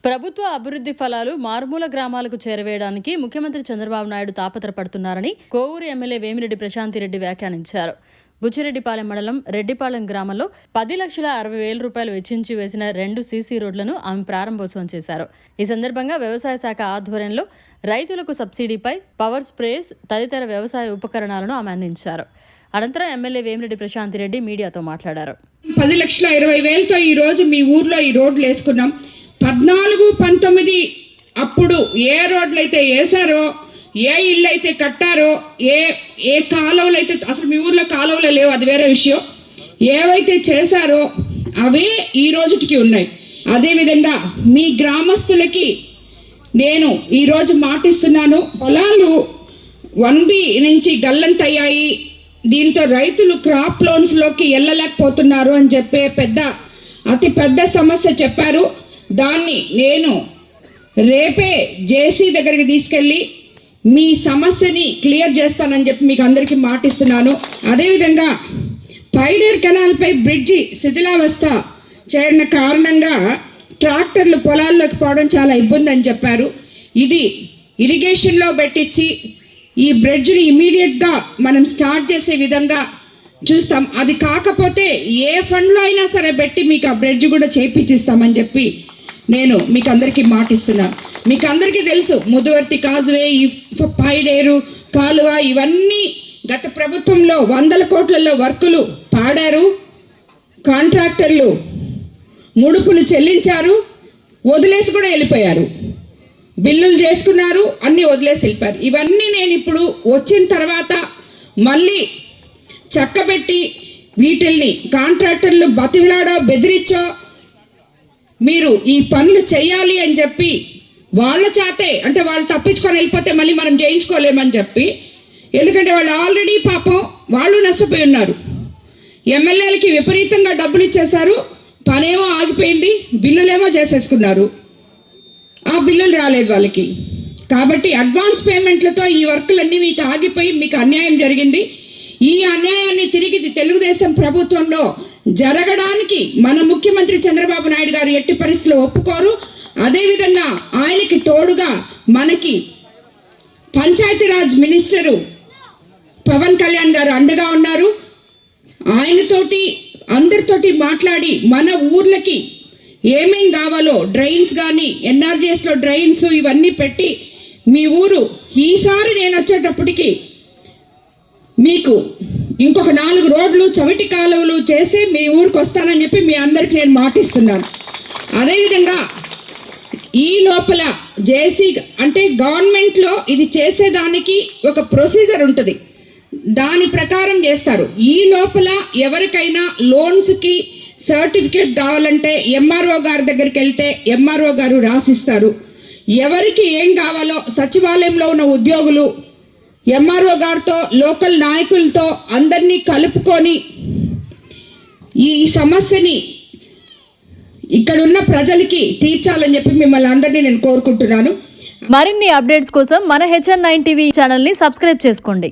ప్రభుత్వ అభివృద్ధి ఫలాలు మారుమూల గ్రామాలకు చేరవేయడానికి ముఖ్యమంత్రి చంద్రబాబు నాయుడు తాపత్రపడుతున్నారని కోవూరు ఎమ్మెల్యే వేమిరెడ్డి ప్రశాంతిరెడ్డి వ్యాఖ్యానించారు. బుచ్చిరెడ్డిపాలెం మండలం రెడ్డిపాలెం గ్రామంలో 10,60,000 రూపాయలు వెచ్చించి వేసిన 2 సీసీ రోడ్లను ఆమె ప్రారంభోత్సవం చేశారు. ఈ సందర్భంగా వ్యవసాయ శాఖ ఆధ్వర్యంలో రైతులకు సబ్సిడీపై పవర్ స్ప్రేస్ తదితర వ్యవసాయ ఉపకరణాలను ఆమె అందించారు. అనంతరం ఎమ్మెల్యే వేమిరెడ్డి ప్రశాంతిరెడ్డి మీడియాతో మాట్లాడారు. 10,20,000తో ఈ రోజు మీ ఊర్లో ఈ రోడ్లు వేసుకున్నాం. 14-19 అప్పుడు ఏ రోడ్లు అయితే వేసారో, ఏ ఇళ్ళు అయితే కట్టారో, ఏ కాలువలు అయితే, అసలు మీ ఊర్లో కాలువలు లేవు, అది వేరే విషయం, ఏవైతే చేశారో అవే ఈ రోజుకి ఉన్నాయి. అదేవిధంగా మీ గ్రామస్తులకి నేను ఈరోజు మాటిస్తున్నాను, పొలాలు 1B నుంచి గల్లంతయ్యాయి, దీంతో రైతులు క్రాప్ లోన్స్లోకి వెళ్ళలేకపోతున్నారు అని చెప్పే అతి పెద్ద సమస్య చెప్పారు. దాన్ని నేను రేపే జేసీ దగ్గరికి తీసుకెళ్ళి మీ సమస్యని క్లియర్ చేస్తానని చెప్పి మీకు అందరికీ మాటిస్తున్నాను. అదేవిధంగా పైడేర్ కెనాల్పై బ్రిడ్జి శిథిలావస్థ చేరిన కారణంగా ట్రాక్టర్లు పొలాల్లోకి పోవడం చాలా ఇబ్బంది అని చెప్పారు. ఇది ఇరిగేషన్లో పెట్టించి ఈ బ్రిడ్జ్ని ఇమీడియట్గా మనం స్టార్ట్ చేసే విధంగా చూస్తాం. అది కాకపోతే ఏ ఫండ్లో అయినా సరే పెట్టి మీకు ఆ బ్రిడ్జ్ కూడా చేయించిస్తామని చెప్పి నేను మీకు అందరికీ మాటిస్తున్నాను. మీకు అందరికీ తెలుసు, ముదువర్తి కాజువే, ఈ పైడేరు కాలువ, ఇవన్నీ గత ప్రభుత్వంలో 100 కోట్లలో వర్కులు పాడారు. కాంట్రాక్టర్లు ముడుపులు చెల్లించారు, వదిలేసి కూడా వెళ్ళిపోయారు, బిల్లులు చేసుకున్నారు, అన్నీ వదిలేసి వెళ్ళిపోయారు. ఇవన్నీ నేను ఇప్పుడు వచ్చిన తర్వాత మళ్ళీ చక్కబెట్టి వీటిల్ని కాంట్రాక్టర్లు బతిలాడో బెదిరించో మీరు ఈ పనులు చేయాలి అని చెప్పి వాళ్ళ చేతే, అంటే వాళ్ళు తప్పించుకొని వెళ్ళిపోతే మళ్ళీ మనం చేయించుకోలేమని చెప్పి, ఎందుకంటే వాళ్ళు ఆల్రెడీ పాపం వాళ్ళు నష్టపోయి ఉన్నారు. ఎమ్మెల్యేలకి విపరీతంగా డబ్బులు ఇచ్చేశారు, పనేమో ఆగిపోయింది, బిల్లులేమో చేసేసుకున్నారు, ఆ బిల్లులు రాలేదు వాళ్ళకి. కాబట్టి అడ్వాన్స్ పేమెంట్లతో ఈ వర్కులన్నీ మీకు ఆగిపోయి మీకు అన్యాయం జరిగింది. ఈ అన్యాయాన్ని తిరిగి తెలుగుదేశం ప్రభుత్వంలో జరగడానికి మన ముఖ్యమంత్రి చంద్రబాబు నాయుడు గారు ఎట్టి పరిస్థితుల్లో ఒప్పుకోరు. అదేవిధంగా ఆయనకి తోడుగా మనకి పంచాయతీరాజ్ మినిస్టరు పవన్ కళ్యాణ్ గారు అండగా ఉన్నారు. ఆయనతోటి అందరితోటి మాట్లాడి మన ఊర్లకి ఏమేం కావాలో డ్రైన్స్ కానీ, ఎన్ఆర్జీఎస్లో డ్రైన్స్ ఇవన్నీ పెట్టి మీ ఊరు ఈసారి నేను వచ్చేటప్పటికి మీకు ఇంకొక 4 రోడ్లు చవిటి కాలువలు చేసి మీ ఊరికి వస్తానని చెప్పి మీ అందరికి నేను మాటిస్తున్నాను. అదేవిధంగా ఈ లోపల జేసీ అంటే గవర్నమెంట్లో ఇది చేసేదానికి ఒక ప్రొసీజర్ ఉంటుంది, దాని ప్రకారం చేస్తారు. ఈ లోపల ఎవరికైనా లోన్స్కి సర్టిఫికేట్ కావాలంటే ఎంఆర్ఓ గారి దగ్గరికి వెళ్తే ఎంఆర్ఓ గారు రాసిస్తారు. ఎవరికి ఏం కావాలో సచివాలయంలో ఉన్న ఉద్యోగులు ఎంఆర్ఓ గారితో, లోకల్ నాయకులతో అందరినీ కలుపుకొని ఈ సమస్యని ఇక్కడున్న ప్రజలకి తీర్చాలని చెప్పి మిమ్మల్ని అందరినీ నేను కోరుకుంటున్నాను. మరిన్ని అప్డేట్స్ కోసం మన HN9 టీవీ ఛానల్ని సబ్స్క్రైబ్ చేసుకోండి.